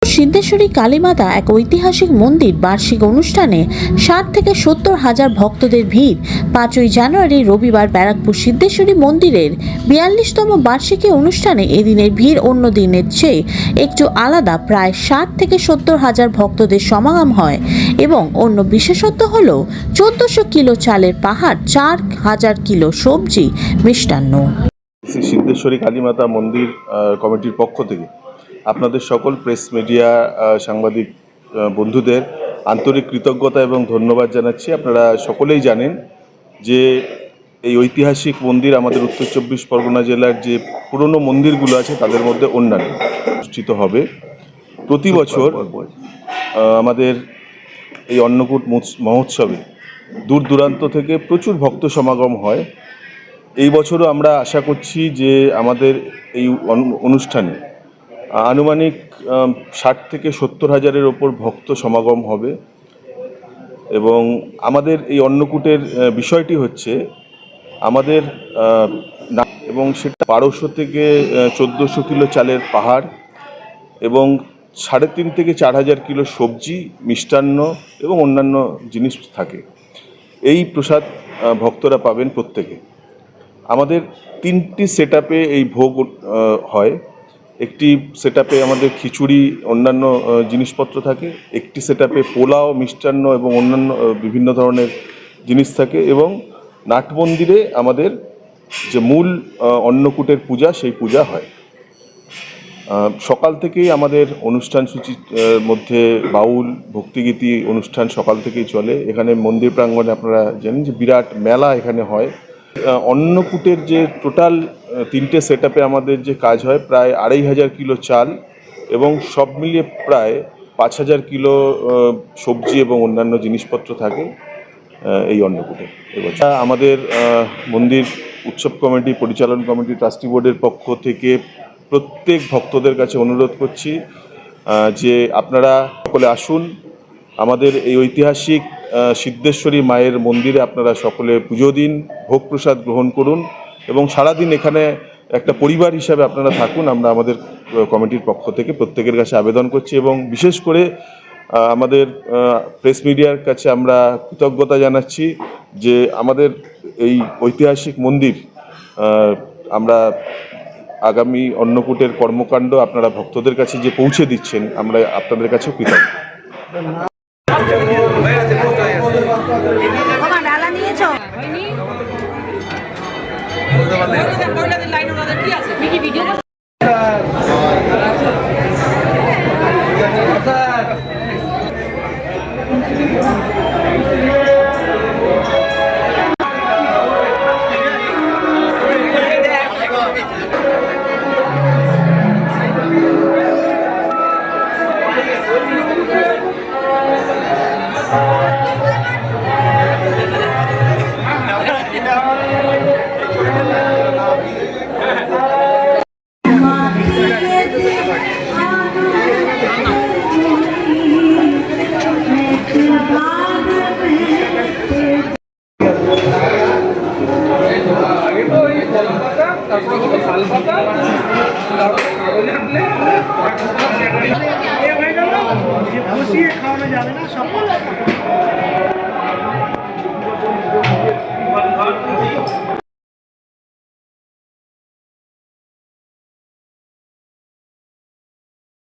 সিদ্ধেশ্বরী কালীমাতা এক ঐতিহাসিক মন্দির বার্ষিক অনুষ্ঠানে 60 থেকে 70 হাজার ভক্তদের ভিড়। 5ই জানুয়ারি রবিবার ব্যারাকপুর সিদ্ধেশ্বরী মন্দিরের 42তম বার্ষিকী অনুষ্ঠানে এদিনের ভিড় অন্য দিনের চেয়ে একটু আলাদা। প্রায় 60 থেকে 70 হাজার ভক্তদের সমাগম হয় এবং অন্য বিশেষত্ব হল 1400 কিলো চালের পাহাড়, 4000 কিলো সবজি, মিষ্টান্ন। শ্রী সিদ্ধেশ্বরী কালীমাতা মন্দির কমিটির পক্ষ থেকে আপনাদের সকল প্রেস মিডিয়া সাংবাদিক বন্ধুদের আন্তরিক কৃতজ্ঞতা এবং ধন্যবাদ জানাচ্ছি। আপনারা সকলেই জানেন যে এই ঐতিহাসিক মন্দির আমাদের উত্তর 24 পরগনা জেলার যে পুরনো মন্দিরগুলো আছে তাদের মধ্যে অন্যান্য অনুষ্ঠিত হবে। প্রতি বছর আমাদের এই অন্নকূট মহোৎসবে দূর দূরান্ত থেকে প্রচুর ভক্ত সমাগম হয়। এই বছরও আমরা আশা করছি যে আমাদের এই অনুষ্ঠানে আনুমানিক 60 থেকে 70 হাজারের ওপর ভক্ত সমাগম হবে এবং আমাদের এই অন্নকূটের বিষয়টি হচ্ছে আমাদের এবং সেটা 1200 থেকে 1400 কিলো চালের পাহাড় এবং 3.5 থেকে 4000 কিলো সবজি, মিষ্টান্ন এবং অন্যান্য জিনিস থাকে। এই প্রসাদ ভক্তরা পাবেন প্রত্যেকে। আমাদের 3টি সেটআপে এই ভোগ হয়। একটি সেটআপে আমাদের খিচুড়ি, অন্যান্য জিনিসপত্র থাকে। একটি সেটআপে পোলাও, মিষ্টান্ন এবং অন্যান্য বিভিন্ন ধরনের জিনিস থাকে এবং নাট মন্দিরে আমাদের যে মূল অন্নকূটের পূজা, সেই পূজা হয়। সকাল থেকেই আমাদের অনুষ্ঠান সূচির মধ্যে বাউল, ভক্তিগীতি অনুষ্ঠান সকাল থেকেই চলে। এখানে মন্দির প্রাঙ্গণে আপনারা জানেন যে বিরাট মেলা এখানে হয়। অন্নকূটের যে টোটাল 3টে সেটআপে আমাদের যে কাজ হয় প্রায় 2500 কিলো চাল এবং সব মিলিয়ে প্রায় 5000 কিলো সবজি এবং অন্যান্য জিনিসপত্র থাকে এই অন্নকূটে। এবছর আমাদের মন্দির উৎসব কমিটি, পরিচালন কমিটি, ট্রাস্টি বোর্ডের পক্ষ থেকে প্রত্যেক ভক্তদের কাছে অনুরোধ করছি যে আপনারা সকলে আসুন আমাদের এই ঐতিহাসিক সিদ্ধেশ্বরী মায়ের মন্দিরে। আপনারা সকলে পুজো দিন, ভোগ প্রসাদ গ্রহণ করুন এবং সারাদিন এখানে একটা পরিবার হিসাবে আপনারা থাকুন। আমরা আমাদের কমিটির পক্ষ থেকে প্রত্যেকের কাছে আবেদন করছি এবং বিশেষ করে আমাদের প্রেস মিডিয়ার কাছে আমরা কৃতজ্ঞতা জানাচ্ছি যে আমাদের এই ঐতিহাসিক মন্দির আমরা আগামী অন্নকূটের কর্মকাণ্ড আপনারা ভক্তদের কাছে যে পৌঁছে দিচ্ছেন, আমরা আপনাদের কাছেও কৃতজ্ঞ।